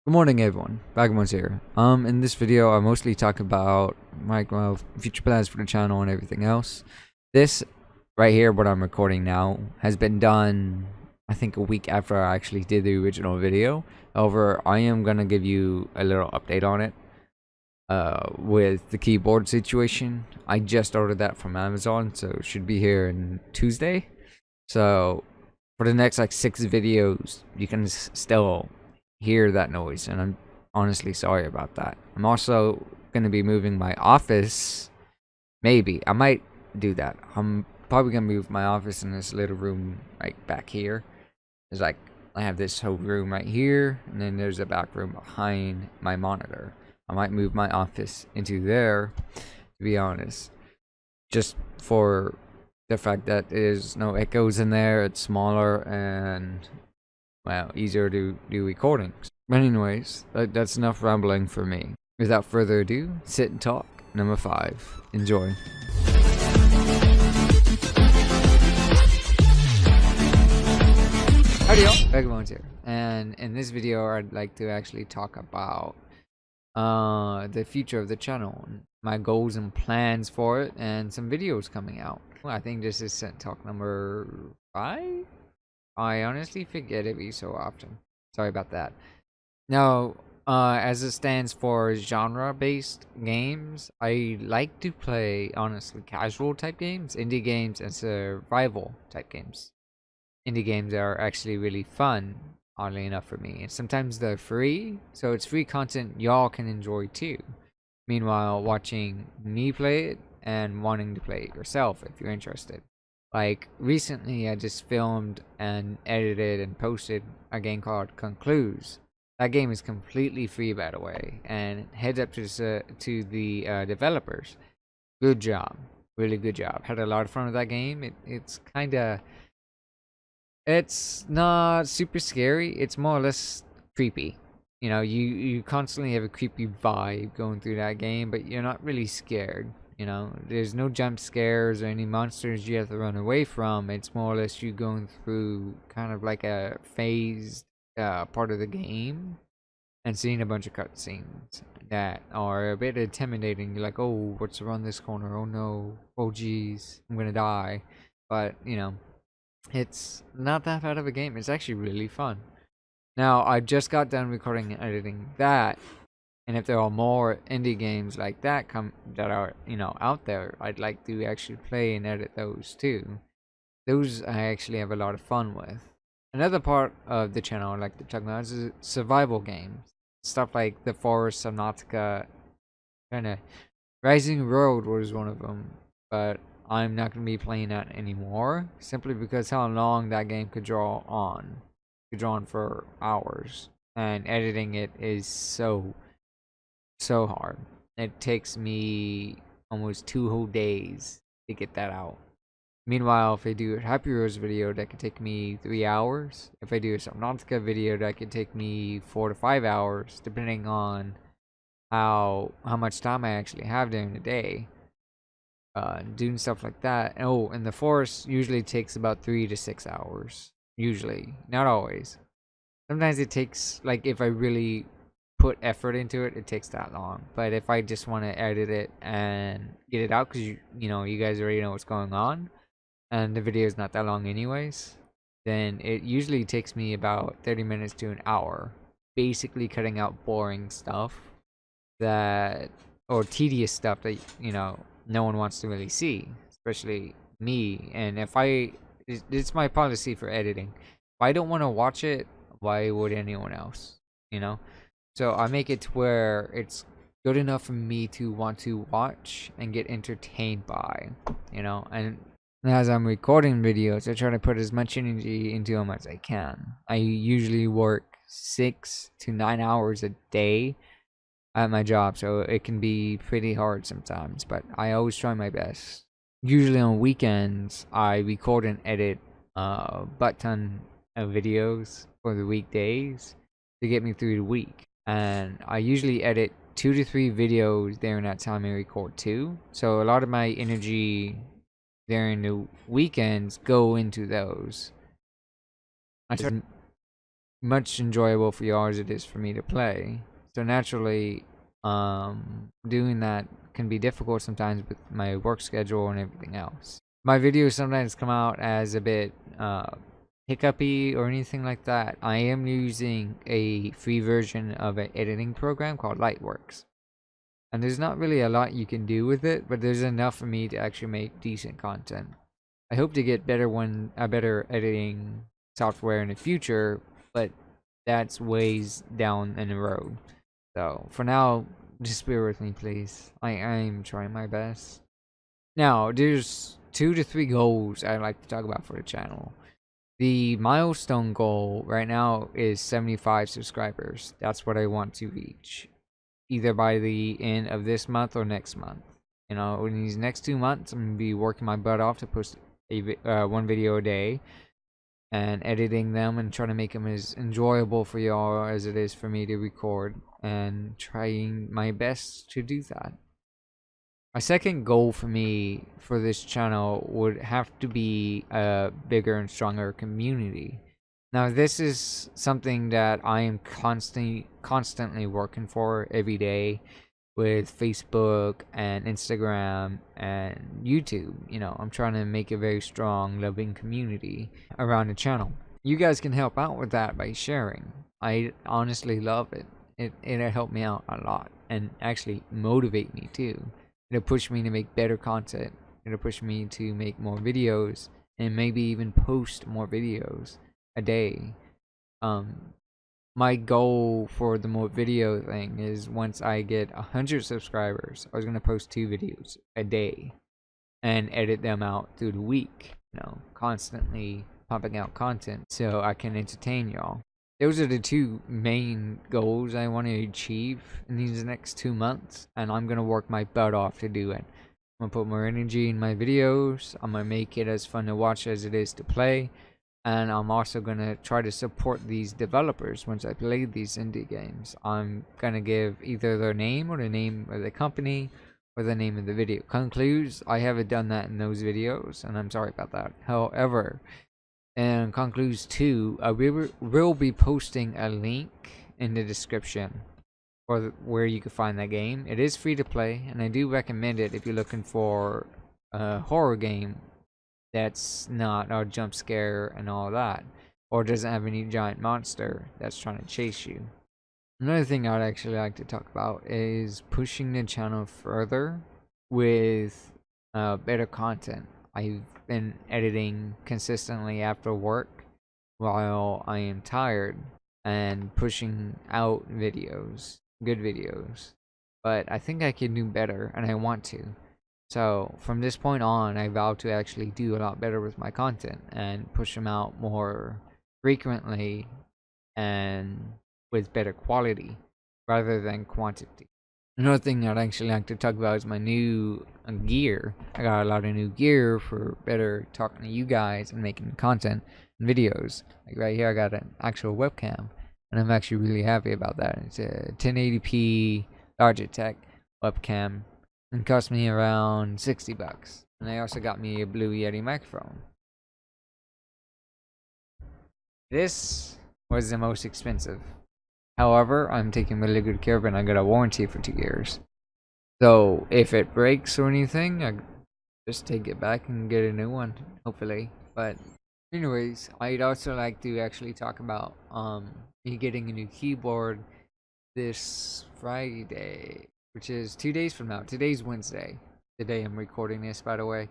Good morning, everyone. Bagobones here. In this video, I mostly talk about my future plans for the channel and everything else. This right here, what I'm recording now, has been done, I think, a week after I actually did the original video. However, I am gonna give you a little update on it. With the keyboard situation, I just ordered that from Amazon, so it should be here on Tuesday. So for the next like 6 videos, you can still hear that noise, and I'm honestly sorry about that. I'm also going to be moving my office. Maybe I might do that. I'm probably going to move my office in this little room right back here. There's like, I have this whole room right here, and then there's a back room behind my monitor. I might move my office into there, to be honest, just for the fact that there's no echoes in there. It's smaller and, well, easier to do recordings. But anyways, that's enough rambling for me. Without further ado, sit and talk. Number 5. Enjoy. Howdy y'all, Bagobones here. And in this video, I'd like to actually talk about the future of the channel, my goals and plans for it, and some videos coming out. Well, I think this is Sit Talk number 5. I honestly forget it so often. Sorry about that. Now, as it stands for genre-based games, I like to play, honestly, casual type games, indie games, and survival type games. Indie games are actually really fun, oddly enough for me. And sometimes they're free, so it's free content y'all can enjoy too. Meanwhile, watching me play it and wanting to play it yourself if you're interested. Like, recently I just filmed and edited and posted a game called Concludes. That game is completely free, by the way, and heads up to the developers. Good job. Really good job. Had a lot of fun with that game. It's not super scary. It's more or less creepy. You know, you constantly have a creepy vibe going through that game, but you're not really scared. You know, there's no jump scares or any monsters you have to run away from. It's more or less you going through kind of like a phased part of the game and seeing a bunch of cutscenes that are a bit intimidating. You're like, oh, what's around this corner? Oh no, oh geez, I'm gonna die. But you know, it's not that bad of a game. It's actually really fun. Now, I just got done recording and editing that, and if there are more indie games like that that are, you know, out there, I'd like to actually play and edit those too. Those I actually have a lot of fun with. Another part of the channel I like to talk about is survival games. Stuff like The Forest, Subnautica, kind of Rising Road was one of them, but I'm not going to be playing that anymore, simply because how long that game could draw on. Could draw on for hours, and editing it is so hard. It takes me almost 2 whole days to get that out. Meanwhile, if I do a Happy Rose video, that could take me 3 hours. If I do a Subnautica video, that could take me 4 to 5 hours, depending on how much time I actually have during the day. Doing stuff like that. Oh, and the forest usually takes about 3 to 6 hours. Usually, not always. Sometimes it takes, like, if I really put effort into it, it takes that long. But if I just want to edit it and get it out, because you know, you guys already know what's going on, and the video is not that long anyways, then it usually takes me about 30 minutes to an hour, basically cutting out boring stuff that, or tedious stuff that, you know, no one wants to really see, especially me. And if it's my policy for editing. If I don't want to watch it, why would anyone else? You know? So I make it to where it's good enough for me to want to watch and get entertained by, you know? And as I'm recording videos, I try to put as much energy into them as I can. I usually work 6 to 9 hours a day at my job, so it can be pretty hard sometimes, but I always try my best. Usually on weekends, I record and edit a butt ton of videos for the weekdays to get me through the week. And I usually edit 2 to 3 videos during that time I record too. So a lot of my energy during the weekends go into those. much enjoyable for y'all as it is for me to play. So naturally, doing that can be difficult sometimes with my work schedule and everything else. My videos sometimes come out as a bit hiccupy or anything like that. I am using a free version of an editing program called Lightworks. And there's not really a lot you can do with it, but there's enough for me to actually make decent content. I hope to get better editing software in the future, but that's ways down in the road. So for now, just bear with me, please. I'm trying my best. Now, there's 2 to 3 goals I'd like to talk about for the channel. The milestone goal right now is 75 subscribers. That's what I want to reach, either by the end of this month or next month. You know, in these next 2 months, I'm gonna be working my butt off to post one video a day and editing them and trying to make them as enjoyable for y'all as it is for me to record, and trying my best to do that. My second goal for me for this channel would have to be a bigger and stronger community. Now, this is something that I am constantly working for every day with Facebook and Instagram and YouTube. You know, I'm trying to make a very strong, loving community around the channel. You guys can help out with that by sharing. I honestly love it. It'll help me out a lot and actually motivate me too. It'll push me to make better content. It'll push me to make more videos and maybe even post more videos a day. My goal for the more video thing is once I get 100 subscribers, I was gonna post 2 videos a day and edit them out through the week. You know, constantly pumping out content so I can entertain y'all. Those are the 2 main goals I want to achieve in these next 2 months, and I'm gonna work my butt off to do it. I'm gonna put more energy in my videos. I'm gonna make it as fun to watch as it is to play. And I'm also gonna try to support these developers once I play these indie games. I'm gonna give either their name or the name of the company or the name of the video. Concludes, I haven't done that in those videos, and I'm sorry about that. However, in Concludes 2, I will be posting a link in the description for where you can find that game. It is free to play, and I do recommend it if you're looking for a horror game that's not a jump scare and all that, or doesn't have any giant monster that's trying to chase you. Another thing I'd actually like to talk about is pushing the channel further with better content. I've been editing consistently after work while I am tired and pushing out videos, good videos, but I think I can do better and I want to. So from this point on, I vow to actually do a lot better with my content and push them out more frequently and with better quality rather than quantity. Another thing I'd actually like to talk about is my new gear. I got a lot of new gear for better talking to you guys and making content and videos. Like right here, I got an actual webcam, and I'm actually really happy about that. It's a 1080p Logitech webcam. It cost me around 60 bucks. And they also got me a Blue Yeti microphone. This was the most expensive. However, I'm taking really good care of it, and I got a warranty for 2 years. So if it breaks or anything, I just take it back and get a new one, hopefully. But anyways, I'd also like to actually talk about me getting a new keyboard this Friday, which is 2 days from now. Today's Wednesday, the day I'm recording this, by the way.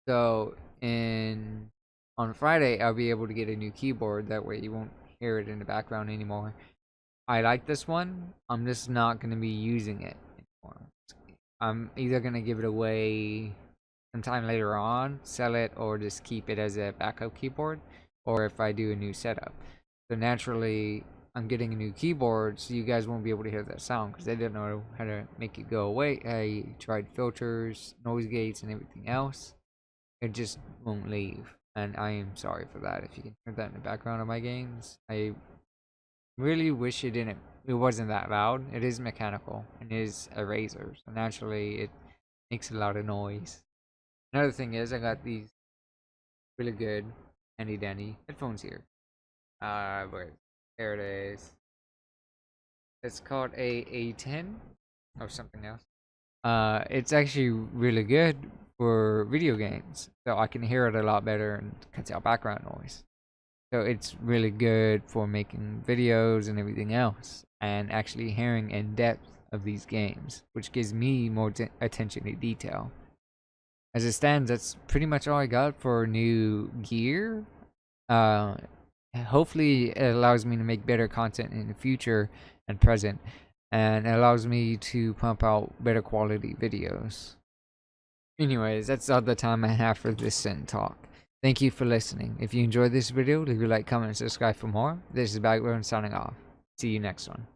So on Friday, I'll be able to get a new keyboard. That way you won't hear it in the background anymore. I like this one. I'm just not going to be using it anymore. I'm either going to give it away sometime later on, sell it, or just keep it as a backup keyboard, or if I do a new setup. So naturally, I'm getting a new keyboard, so you guys won't be able to hear that sound because they didn't know how to make it go away. I tried filters, noise gates, and everything else. It just won't leave, and I am sorry for that. If you can hear that in the background of my games, I really wish it wasn't that loud. It is mechanical and it is a Razer, so naturally it makes a lot of noise. Another thing is I got these really good handy dandy headphones here. Where There it is. It's called a A10 or something else. It's actually really good for video games, so I can hear it a lot better and cuts out background noise. So it's really good for making videos and everything else, and actually hearing in depth of these games, which gives me more attention to detail. As it stands, that's pretty much all I got for new gear. Uh, Hopefully it allows me to make better content in the future and present, and it allows me to pump out better quality videos. Anyways, that's all the time I have for this Sin Talk. Thank you for listening. If you enjoyed this video, leave a like, comment, and subscribe for more. This is Bagobones signing off. See you next one.